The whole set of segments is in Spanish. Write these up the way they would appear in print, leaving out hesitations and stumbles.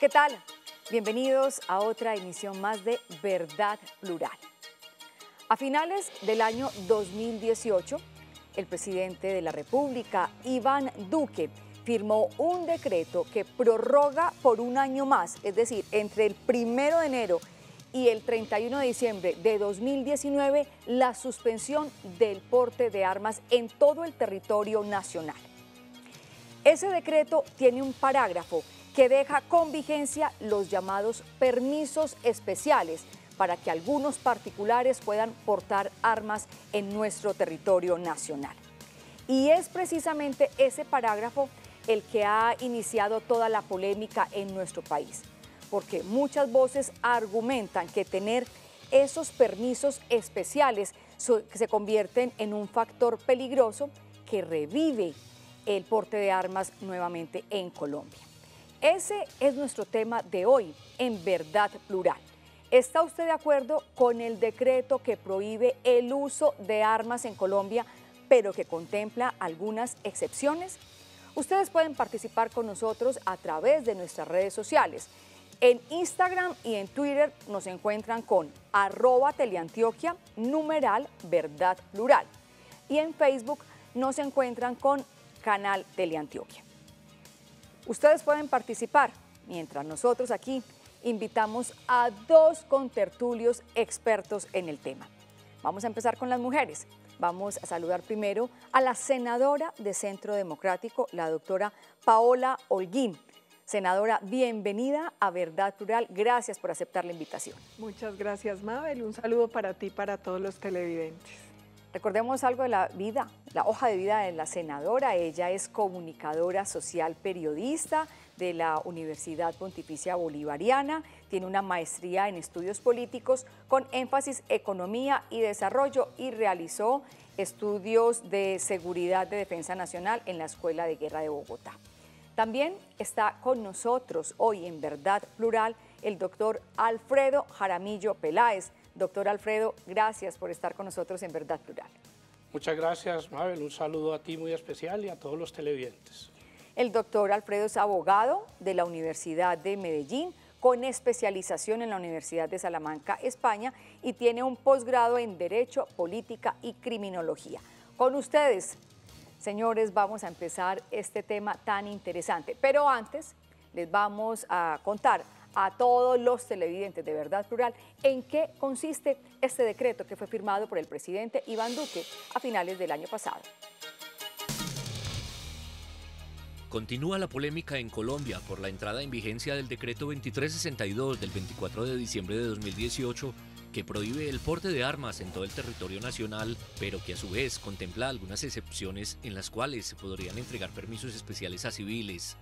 ¿Qué tal? Bienvenidos a otra emisión más de Verdad Plural. A finales del año 2018, el presidente de la República, Iván Duque, firmó un decreto que prorroga por un año más, es decir, entre el 1 de enero y el 31 de diciembre de 2019, la suspensión del porte de armas en todo el territorio nacional. Ese decreto tiene un parágrafo que deja con vigencia los llamados permisos especiales para que algunos particulares puedan portar armas en nuestro territorio nacional. Y es precisamente ese parágrafo el que ha iniciado toda la polémica en nuestro país, porque muchas voces argumentan que tener esos permisos especiales se convierten en un factor peligroso que revive el porte de armas nuevamente en Colombia. Ese es nuestro tema de hoy en Verdad Plural. ¿Está usted de acuerdo con el decreto que prohíbe el uso de armas en Colombia, pero que contempla algunas excepciones? Ustedes pueden participar con nosotros a través de nuestras redes sociales. En Instagram y en Twitter nos encuentran con @teleantioquia, #Verdad Plural. Y en Facebook nos encuentran con Canal Teleantioquia. Ustedes pueden participar, mientras nosotros aquí invitamos a dos contertulios expertos en el tema. Vamos a empezar con las mujeres. Vamos a saludar primero a la senadora de Centro Democrático, la doctora Paola Holguín. Senadora, bienvenida a Verdad Plural. Gracias por aceptar la invitación. Muchas gracias, Mabel. Un saludo para ti y para todos los televidentes. Recordemos algo de la vida, la hoja de vida de la senadora. Ella es comunicadora social periodista de la Universidad Pontificia Bolivariana, tiene una maestría en estudios políticos con énfasis economía y desarrollo y realizó estudios de seguridad de defensa nacional en la Escuela de Guerra de Bogotá. También está con nosotros hoy en Verdad Plural el doctor Alfredo Jaramillo Peláez. Doctor Alfredo, gracias por estar con nosotros en Verdad Plural. Muchas gracias, Mabel. Un saludo a ti muy especial y a todos los televidentes. El doctor Alfredo es abogado de la Universidad de Medellín, con especialización en la Universidad de Salamanca, España, y tiene un posgrado en Derecho, Política y Criminología. Con ustedes, señores, vamos a empezar este tema tan interesante. Pero antes, les vamos a contar a todos los televidentes de Verdad Plural en qué consiste este decreto que fue firmado por el presidente Iván Duque a finales del año pasado. Continúa la polémica en Colombia por la entrada en vigencia del decreto 2362 del 24 de diciembre de 2018 que prohíbe el porte de armas en todo el territorio nacional, pero que a su vez contempla algunas excepciones en las cuales se podrían entregar permisos especiales a civiles.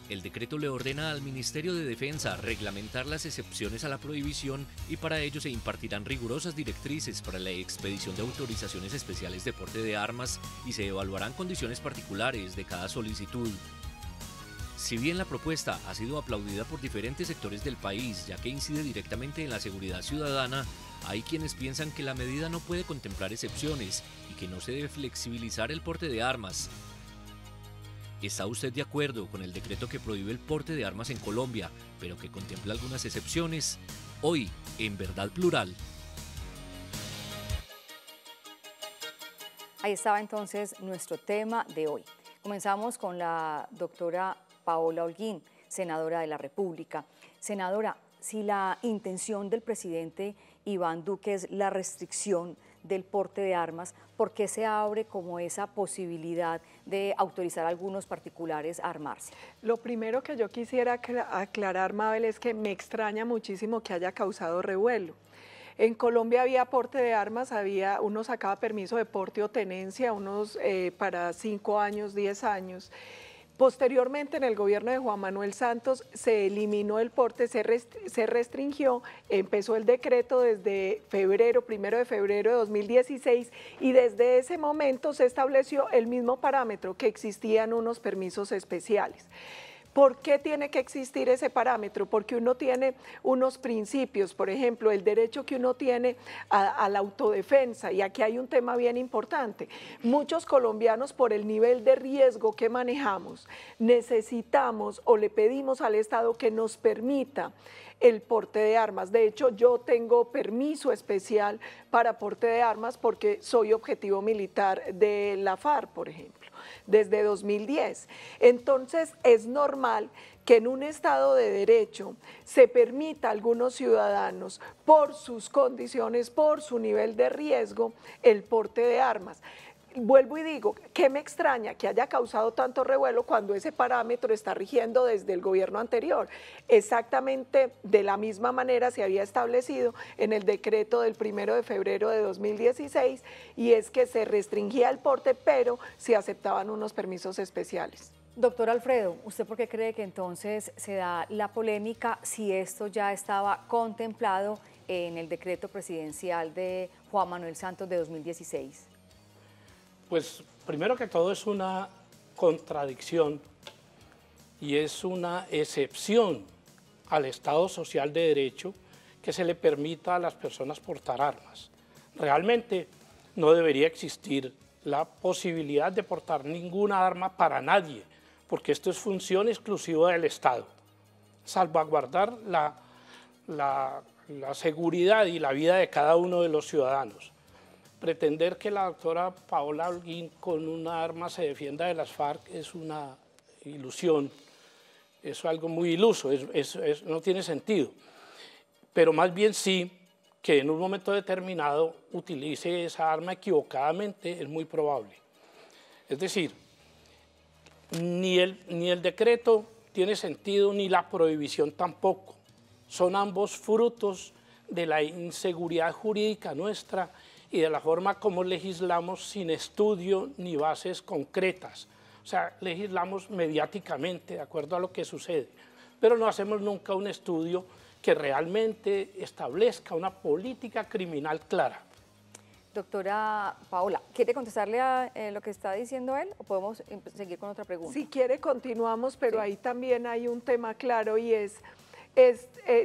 El decreto le ordena al Ministerio de Defensa reglamentar las excepciones a la prohibición y para ello se impartirán rigurosas directrices para la expedición de autorizaciones especiales de porte de armas y se evaluarán condiciones particulares de cada solicitud. Si bien la propuesta ha sido aplaudida por diferentes sectores del país, ya que incide directamente en la seguridad ciudadana, hay quienes piensan que la medida no puede contemplar excepciones y que no se debe flexibilizar el porte de armas. ¿Está usted de acuerdo con el decreto que prohíbe el porte de armas en Colombia, pero que contempla algunas excepciones? Hoy, en Verdad Plural. Ahí estaba entonces nuestro tema de hoy. Comenzamos con la doctora Paola Holguín, senadora de la República. Senadora, si la intención del presidente Iván Duque es la restricción del porte de armas, ¿por qué se abre como esa posibilidad de autorizar a algunos particulares a armarse? Lo primero que yo quisiera aclarar, Mabel, es que me extraña muchísimo que haya causado revuelo. En Colombia había porte de armas, uno sacaba permiso de porte o tenencia, unos para 5 años, 10 años. Posteriormente, en el gobierno de Juan Manuel Santos, se eliminó el porte, se restringió, empezó el decreto desde 1 de febrero de 2016 y desde ese momento se estableció el mismo parámetro, que existían unos permisos especiales. ¿Por qué tiene que existir ese parámetro? Porque uno tiene unos principios, por ejemplo, el derecho que uno tiene a la autodefensa, y aquí hay un tema bien importante. Muchos colombianos, por el nivel de riesgo que manejamos, necesitamos o le pedimos al Estado que nos permita el porte de armas. De hecho, yo tengo permiso especial para porte de armas porque soy objetivo militar de la FARC, por ejemplo, desde 2010. Entonces, es normal que en un Estado de Derecho se permita a algunos ciudadanos, por sus condiciones, por su nivel de riesgo, el porte de armas. Vuelvo y digo, ¿qué me extraña que haya causado tanto revuelo cuando ese parámetro está rigiendo desde el gobierno anterior? Exactamente de la misma manera se había establecido en el decreto del 1 de febrero de 2016, y es que se restringía el porte, pero se aceptaban unos permisos especiales. Doctor Alfredo, ¿usted por qué cree que entonces se da la polémica si esto ya estaba contemplado en el decreto presidencial de Juan Manuel Santos de 2016? Pues primero que todo es una contradicción y es una excepción al Estado social de derecho que se le permita a las personas portar armas. Realmente no debería existir la posibilidad de portar ninguna arma para nadie, porque esto es función exclusiva del Estado. Salvaguardar la seguridad y la vida de cada uno de los ciudadanos. Pretender que la doctora Paola Holguín con una arma se defienda de las FARC es una ilusión, es algo muy iluso, no tiene sentido. Pero más bien sí que en un momento determinado utilice esa arma equivocadamente, es muy probable. Es decir, ni el decreto tiene sentido, ni la prohibición tampoco. Son ambos frutos de la inseguridad jurídica nuestra y de la forma como legislamos sin estudio ni bases concretas. O sea, legislamos mediáticamente de acuerdo a lo que sucede, pero no hacemos nunca un estudio que realmente establezca una política criminal clara. Doctora Paola, ¿quiere contestarle a lo que está diciendo él o podemos seguir con otra pregunta? Si quiere continuamos, pero Sí. ahí también hay un tema claro, y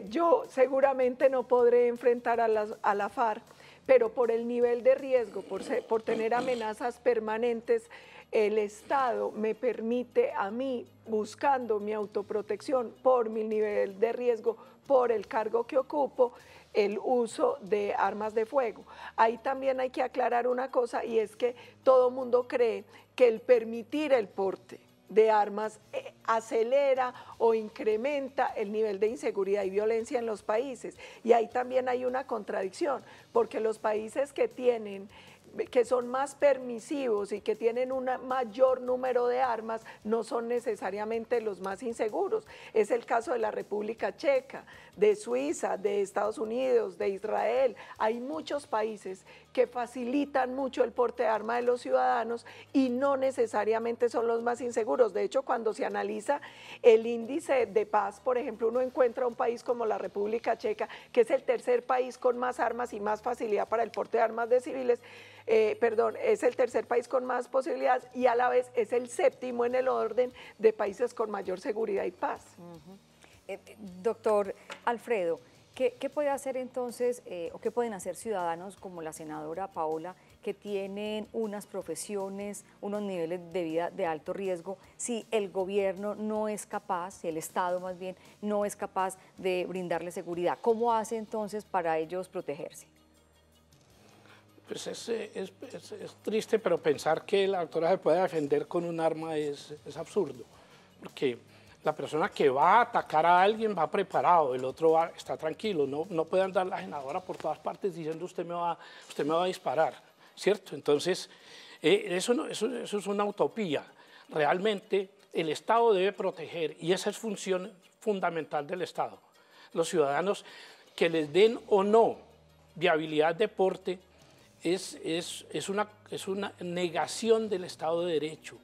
yo seguramente no podré enfrentar a la FARC, pero por el nivel de riesgo, por tener amenazas permanentes, el Estado me permite a mí, buscando mi autoprotección por mi nivel de riesgo, por el cargo que ocupo, el uso de armas de fuego. Ahí también hay que aclarar una cosa, y es que todo mundo cree que el permitir el porte de armas acelera o incrementa el nivel de inseguridad y violencia en los países. Y ahí también hay una contradicción, porque los países que son más permisivos y que tienen un mayor número de armas no son necesariamente los más inseguros. Es el caso de la República Checa, de Suiza, de Estados Unidos, de Israel. Hay muchos países que facilitan mucho el porte de armas de los ciudadanos y no necesariamente son los más inseguros. De hecho, cuando se analiza el índice de paz, por ejemplo, uno encuentra un país como la República Checa, que es el tercer país con más armas y más facilidad para el porte de armas de civiles, es el tercer país con más posibilidades y a la vez es el séptimo en el orden de países con mayor seguridad y paz. Doctor Alfredo, ¿qué puede hacer entonces o qué pueden hacer ciudadanos como la senadora Paola, que tienen unas profesiones, unos niveles de vida de alto riesgo, si el gobierno no es capaz, si el Estado más bien no es capaz de brindarle seguridad? ¿Cómo hace entonces para ellos protegerse? Pues es triste, pero pensar que la doctora se puede defender con un arma es absurdo, porque la persona que va a atacar a alguien va preparado, el otro está tranquilo, no puede andar la senadora por todas partes diciendo usted me va a disparar, ¿cierto? Entonces, eso es una utopía. Realmente el Estado debe proteger, y esa es función fundamental del Estado. Los ciudadanos, que les den o no viabilidad de porte, es una negación del Estado de Derecho,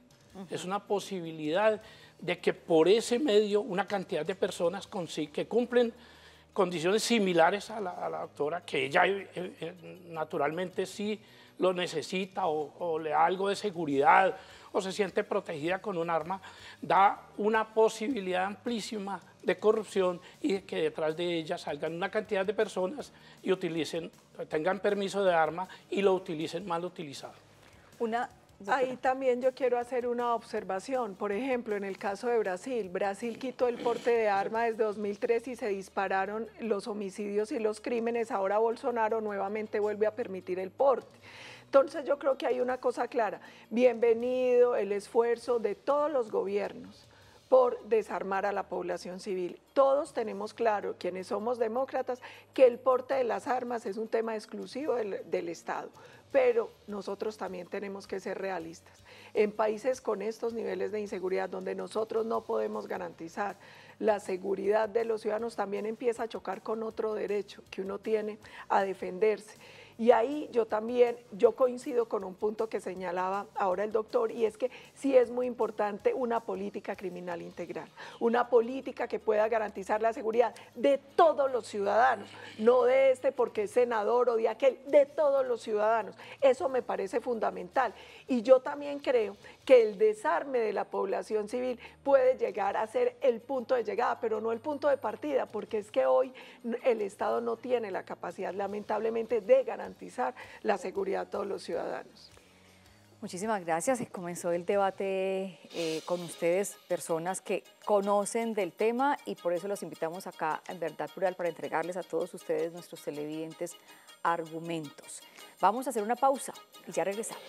es una posibilidad de que por ese medio una cantidad de personas que cumplen condiciones similares a la doctora, que ella naturalmente sí lo necesita o le da algo de seguridad o se siente protegida con un arma, da una posibilidad amplísima de corrupción y de que detrás de ella salgan una cantidad de personas y tengan permiso de arma y lo utilicen mal utilizado. Ahí también yo quiero hacer una observación. Por ejemplo, en el caso de Brasil, Brasil quitó el porte de arma desde 2003 y se dispararon los homicidios y los crímenes. Ahora Bolsonaro nuevamente vuelve a permitir el porte. Entonces yo creo que hay una cosa clara. Bienvenido el esfuerzo de todos los gobiernos por desarmar a la población civil. Todos tenemos claro, quienes somos demócratas, que el porte de las armas es un tema exclusivo del Estado, pero nosotros también tenemos que ser realistas. En países con estos niveles de inseguridad, donde nosotros no podemos garantizar la seguridad de los ciudadanos, también empieza a chocar con otro derecho que uno tiene a defenderse. Y ahí yo coincido con un punto que señalaba ahora el doctor, y es que sí es muy importante una política criminal integral, una política que pueda garantizar la seguridad de todos los ciudadanos, no de este porque es senador o de aquel, de todos los ciudadanos. Eso me parece fundamental. Y yo también creo que el desarme de la población civil puede llegar a ser el punto de llegada, pero no el punto de partida, porque es que hoy el Estado no tiene la capacidad, lamentablemente, de garantizar la seguridad de todos los ciudadanos. Muchísimas gracias. Comenzó el debate con ustedes, personas que conocen del tema, y por eso los invitamos acá en Verdad Plural para entregarles a todos ustedes, nuestros televidentes, argumentos. Vamos a hacer una pausa y ya regresamos.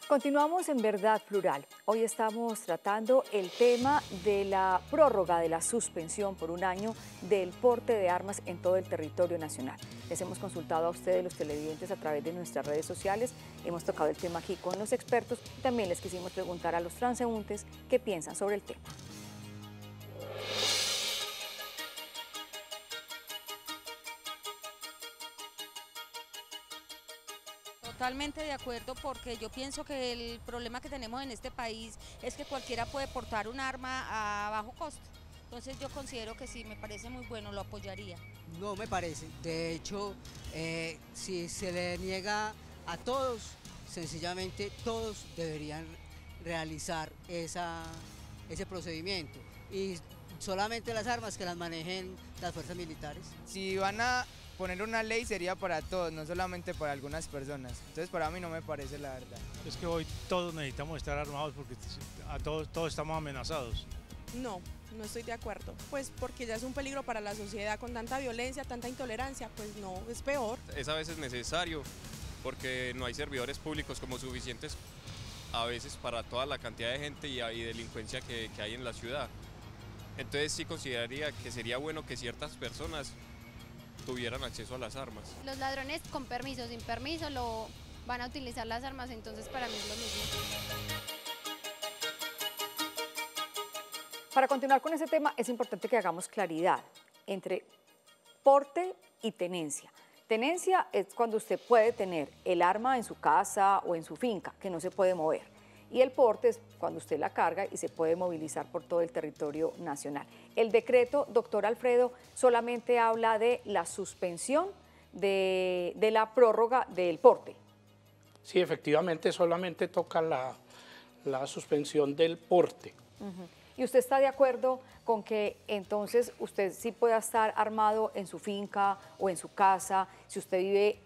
Continuamos en Verdad Plural. Hoy estamos tratando el tema de la prórroga de la suspensión por un año del porte de armas en todo el territorio nacional. Les hemos consultado a ustedes, los televidentes, a través de nuestras redes sociales. Hemos tocado el tema aquí con los expertos y también les quisimos preguntar a los transeúntes qué piensan sobre el tema. Totalmente de acuerdo, porque yo pienso que el problema que tenemos en este país es que cualquiera puede portar un arma a bajo costo. Entonces yo considero que sí, me parece muy bueno, lo apoyaría. No me parece. De hecho, si se le niega a todos, sencillamente todos deberían realizar ese procedimiento. Y solamente las armas que las manejen las fuerzas militares. Si van a poner una ley sería para todos, no solamente para algunas personas. Entonces para mí no me parece, la verdad. Es que hoy todos necesitamos estar armados porque todos estamos amenazados. No estoy de acuerdo, pues porque ya es un peligro para la sociedad con tanta violencia, tanta intolerancia, pues no, es peor. Es a veces necesario porque no hay servidores públicos como suficientes a veces para toda la cantidad de gente y delincuencia que hay en la ciudad. Entonces sí consideraría que sería bueno que ciertas personas tuvieran acceso a las armas. Los ladrones con permiso, sin permiso, van a utilizar las armas, entonces para mí es lo mismo. Para continuar con ese tema, es importante que hagamos claridad entre porte y tenencia. Tenencia es cuando usted puede tener el arma en su casa o en su finca, que no se puede mover. Y el porte es cuando usted la carga y se puede movilizar por todo el territorio nacional. El decreto, doctor Alfredo, solamente habla de la suspensión de la prórroga del porte. Sí, efectivamente, solamente toca la suspensión del porte. ¿Y usted está de acuerdo con que entonces usted sí pueda estar armado en su finca o en su casa, si usted vive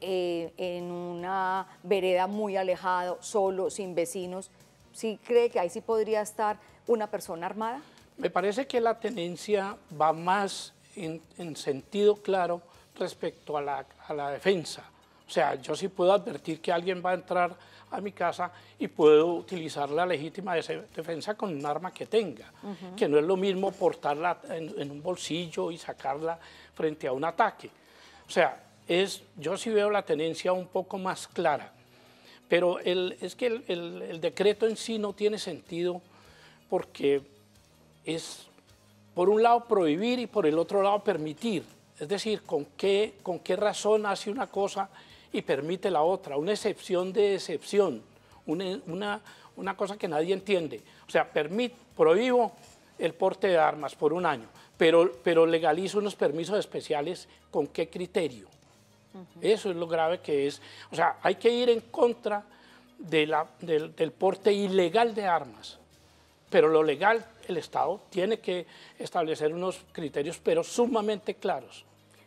en una vereda muy alejado, solo, sin vecinos? ¿Sí cree que ahí sí podría estar una persona armada? Me parece que la tenencia va más en sentido claro respecto a la defensa. O sea, yo sí puedo advertir que alguien va a entrar a mi casa y puedo utilizar la legítima defensa con un arma que tenga, que no es lo mismo portarla en un bolsillo y sacarla frente a un ataque. O sea, yo sí veo la tenencia un poco más clara. Pero es que el decreto en sí no tiene sentido porque es, por un lado, prohibir y por el otro lado, permitir. Es decir, ¿con qué razón hace una cosa y permite la otra? Una excepción de excepción, una cosa que nadie entiende. O sea, prohíbo el porte de armas por un año, pero legalizo unos permisos especiales, ¿con qué criterio? Eso es lo grave que es. O sea, hay que ir en contra del porte ilegal de armas, pero lo legal, el Estado tiene que establecer unos criterios, pero sumamente claros.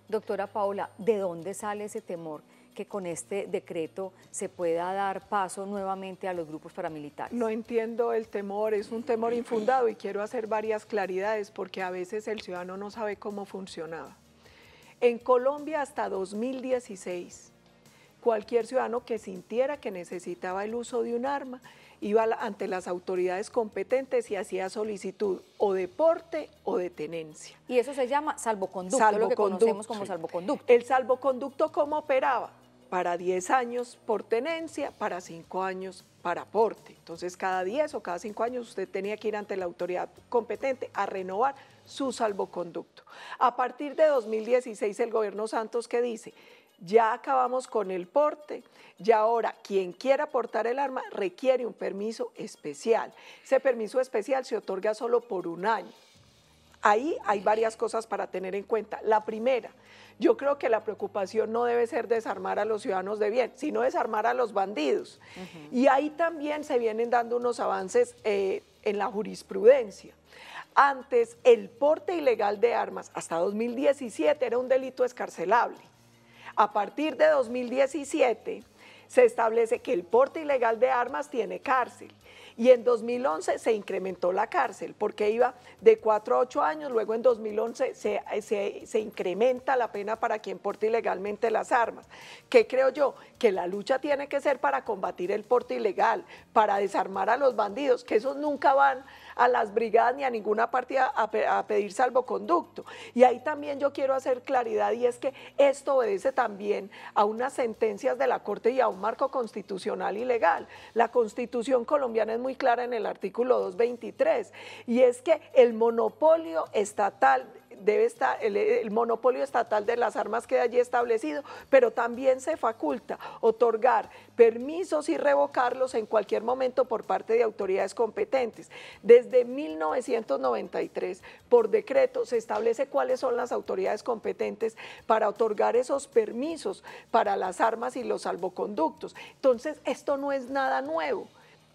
Doctora Paola, ¿de dónde sale ese temor que con este decreto se pueda dar paso nuevamente a los grupos paramilitares? No entiendo el temor, es un temor infundado y quiero hacer varias claridades porque a veces el ciudadano no sabe cómo funcionaba. En Colombia hasta 2016, cualquier ciudadano que sintiera que necesitaba el uso de un arma iba ante las autoridades competentes y hacía solicitud o de porte o de tenencia. Y eso se llama salvoconducto, lo que conocemos como salvoconducto. El salvoconducto, ¿cómo operaba? Para 10 años por tenencia, para 5 años para porte. Entonces, cada 10 o cada 5 años usted tenía que ir ante la autoridad competente a renovar su salvoconducto. A partir de 2016, el gobierno Santos, ¿qué dice? Ya acabamos con el porte, ya ahora quien quiera portar el arma requiere un permiso especial. Ese permiso especial se otorga solo por un año. Ahí hay varias cosas para tener en cuenta. La primera, yo creo que la preocupación no debe ser desarmar a los ciudadanos de bien, sino desarmar a los bandidos. Y ahí también se vienen dando unos avances en la jurisprudencia. Antes, el porte ilegal de armas hasta 2017 era un delito excarcelable. A partir de 2017 se establece que el porte ilegal de armas tiene cárcel y en 2011 se incrementó la cárcel porque iba de 4 a 8 años, luego en 2011 se incrementa la pena para quien porte ilegalmente las armas. ¿Qué creo yo? Que la lucha tiene que ser para combatir el porte ilegal, para desarmar a los bandidos, que esos nunca van a las brigadas ni a ninguna parte a pedir salvoconducto. Y ahí también yo quiero hacer claridad y es que esto obedece también a unas sentencias de la Corte y a un marco constitucional y legal. La Constitución colombiana es muy clara en el artículo 223 y es que el monopolio estatal debe estar, el monopolio estatal de las armas queda allí establecido, pero también se faculta otorgar permisos y revocarlos en cualquier momento por parte de autoridades competentes. Desde 1993, por decreto, se establece cuáles son las autoridades competentes para otorgar esos permisos para las armas y los salvoconductos. Entonces, esto no es nada nuevo.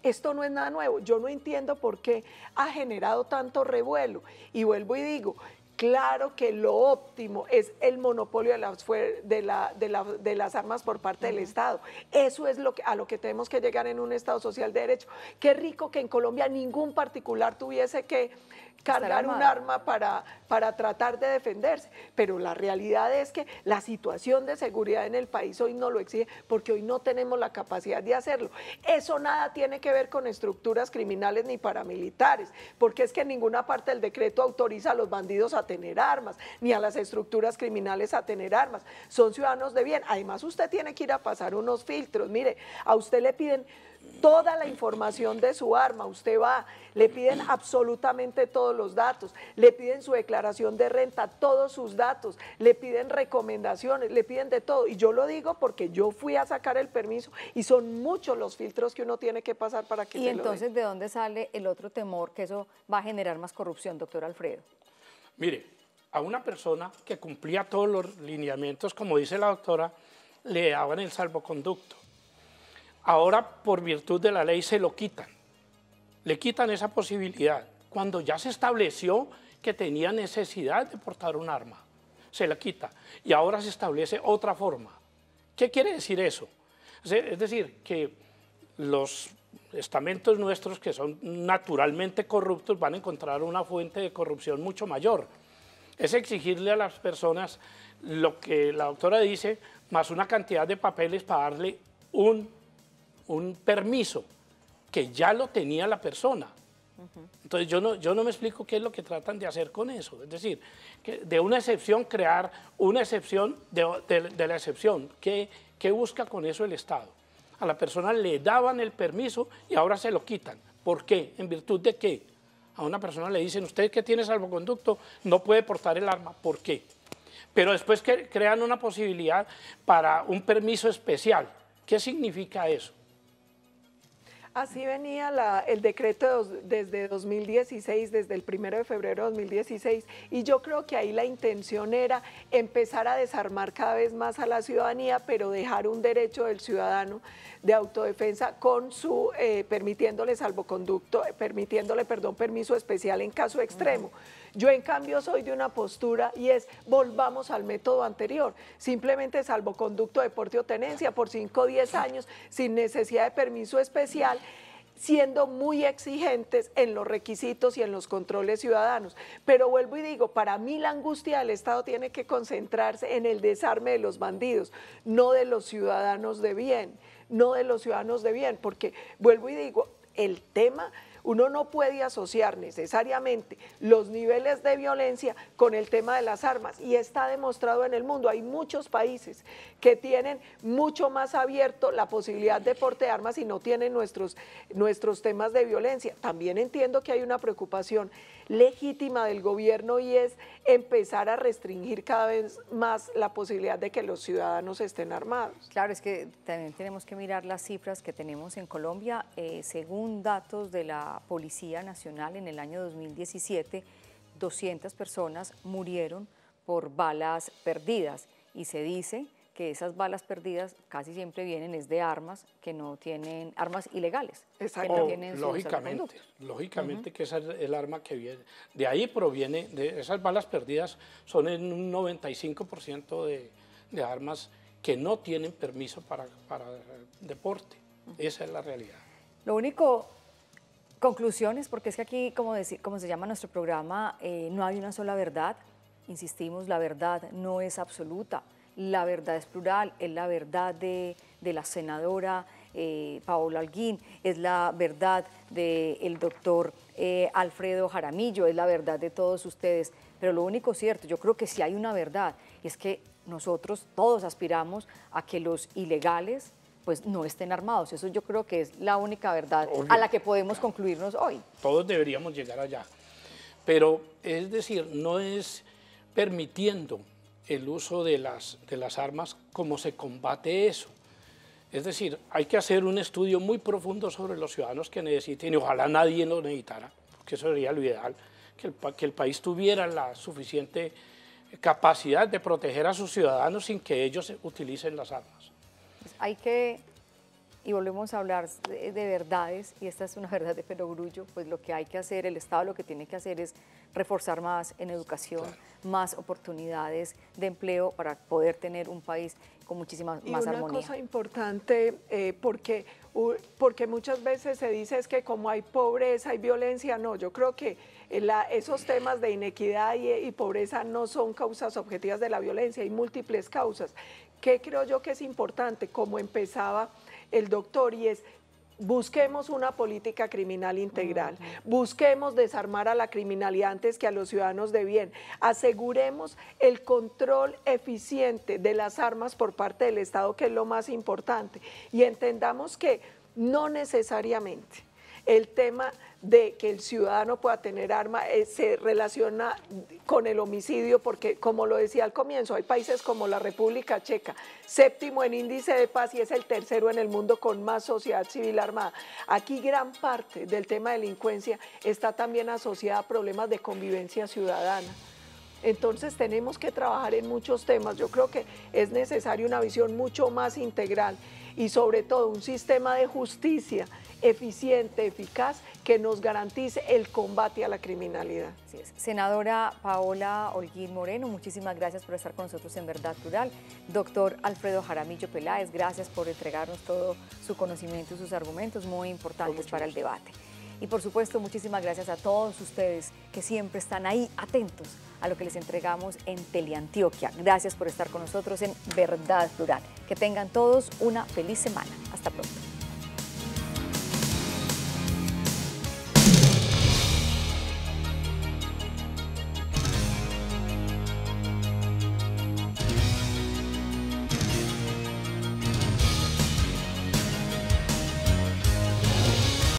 Esto no es nada nuevo. Yo no entiendo por qué ha generado tanto revuelo. Y vuelvo y digo, claro que lo óptimo es el monopolio de las armas por parte del Estado. Eso es a lo que tenemos que llegar en un Estado social de derecho. Qué rico que en Colombia ningún particular tuviese que cargar un arma para tratar de defenderse, pero la realidad es que la situación de seguridad en el país hoy no lo exige porque hoy no tenemos la capacidad de hacerlo. Eso nada tiene que ver con estructuras criminales ni paramilitares, porque es que en ninguna parte del decreto autoriza a los bandidos a tener armas, ni a las estructuras criminales a tener armas. Son ciudadanos de bien. Además, usted tiene que ir a pasar unos filtros. Mire, a usted le piden toda la información de su arma, usted va, le piden absolutamente todos los datos, le piden su declaración de renta, todos sus datos, le piden recomendaciones, le piden de todo. Y yo lo digo porque yo fui a sacar el permiso y son muchos los filtros que uno tiene que pasar para que se lo den. Y entonces, ¿de dónde sale el otro temor que eso va a generar más corrupción, doctor Alfredo? Mire, a una persona que cumplía todos los lineamientos, como dice la doctora, le daban el salvoconducto. Ahora, por virtud de la ley, se lo quitan. Le quitan esa posibilidad, cuando ya se estableció que tenía necesidad de portar un arma. Se la quita. Y ahora se establece otra forma. ¿Qué quiere decir eso? Es decir, que los estamentos nuestros, que son naturalmente corruptos, van a encontrar una fuente de corrupción mucho mayor. Es exigirle a las personas lo que la doctora dice, más una cantidad de papeles para darle un permiso que ya lo tenía la persona. Entonces yo no me explico qué es lo que tratan de hacer con eso. Es decir, que de una excepción crear una excepción de la excepción. ¿Qué busca con eso el Estado? A la persona le daban el permiso y ahora se lo quitan. ¿Por qué? ¿En virtud de qué? A una persona le dicen, usted que tiene salvoconducto no puede portar el arma. ¿Por qué? Pero después crean una posibilidad para un permiso especial. ¿Qué significa eso? Así venía el decreto desde 2016, desde el 1 de febrero de 2016, y yo creo que ahí la intención era empezar a desarmar cada vez más a la ciudadanía, pero dejar un derecho del ciudadano de autodefensa con su, permitiéndole permiso especial en caso extremo. Yo en cambio soy de una postura y es volvamos al método anterior, simplemente salvoconducto, deporte o tenencia por 5 o 10 años sin necesidad de permiso especial, siendo muy exigentes en los requisitos y en los controles ciudadanos. Pero vuelvo y digo, para mí la angustia del Estado tiene que concentrarse en el desarme de los bandidos, no de los ciudadanos de bien, porque vuelvo y digo, el tema... Uno no puede asociar necesariamente los niveles de violencia con el tema de las armas y está demostrado en el mundo. Hay muchos países que tienen mucho más abierto la posibilidad de porte de armas y no tienen nuestros temas de violencia. También entiendo que hay una preocupación legítima del gobierno y es empezar a restringir cada vez más la posibilidad de que los ciudadanos estén armados. Claro, es que también tenemos que mirar las cifras que tenemos en Colombia. Según datos de la Policía Nacional, en el año 2017, 200 personas murieron por balas perdidas y se dice que esas balas perdidas casi siempre vienen es de armas que no tienen, armas ilegales. Exacto. Que no tienen Lógicamente que esa es el arma que viene, de ahí proviene, de esas balas perdidas son en un 95% de armas que no tienen permiso para deporte. Esa es la realidad. Lo único, conclusiones, porque es que aquí, como se llama nuestro programa, no hay una sola verdad. Insistimos, la verdad no es absoluta. La verdad es plural, es la verdad de la senadora Paola Holguín, es la verdad del doctor Alfredo Jaramillo, es la verdad de todos ustedes, pero lo único cierto, yo creo que sí hay una verdad, y es que nosotros todos aspiramos a que los ilegales pues no estén armados, eso yo creo que es la única verdad a la que podemos concluirnos hoy. Todos deberíamos llegar allá, pero es decir, no es permitiendo el uso de las armas, cómo se combate eso. Es decir, hay que hacer un estudio muy profundo sobre los ciudadanos que necesiten, y ojalá nadie lo necesitara, porque eso sería lo ideal, que el país tuviera la suficiente capacidad de proteger a sus ciudadanos sin que ellos utilicen las armas. Pues hay que, y volvemos a hablar de verdades, y esta es una verdad de perogrullo, pues lo que hay que hacer, el Estado lo que tiene que hacer es reforzar más en educación, claro, más oportunidades de empleo para poder tener un país con muchísima más armonía. Y una cosa importante, porque muchas veces se dice es que como hay pobreza, hay violencia, no, yo creo que esos temas de inequidad y pobreza no son causas objetivas de la violencia, hay múltiples causas. ¿Qué creo yo que es importante? Como empezaba el doctor, y es busquemos una política criminal integral, busquemos desarmar a la criminalidad antes que a los ciudadanos de bien, aseguremos el control eficiente de las armas por parte del Estado, que es lo más importante, y entendamos que no necesariamente el tema de que el ciudadano pueda tener arma se relaciona con el homicidio, porque como lo decía al comienzo, hay países como la República Checa, 7º en índice de paz y es el 3º en el mundo con más sociedad civil armada. Aquí gran parte del tema de delincuencia está también asociada a problemas de convivencia ciudadana. Entonces tenemos que trabajar en muchos temas. Yo creo que es necesaria una visión mucho más integral y sobre todo un sistema de justicia eficiente, eficaz, que nos garantice el combate a la criminalidad. Así es. Senadora Paola Holguín Moreno, muchísimas gracias por estar con nosotros en Verdad Plural. Doctor Alfredo Jaramillo Peláez, gracias por entregarnos todo su conocimiento y sus argumentos muy importantes para el debate. Y por supuesto, muchísimas gracias a todos ustedes que siempre están ahí atentos a lo que les entregamos en Teleantioquia. Gracias por estar con nosotros en Verdad Plural. Que tengan todos una feliz semana. Hasta pronto.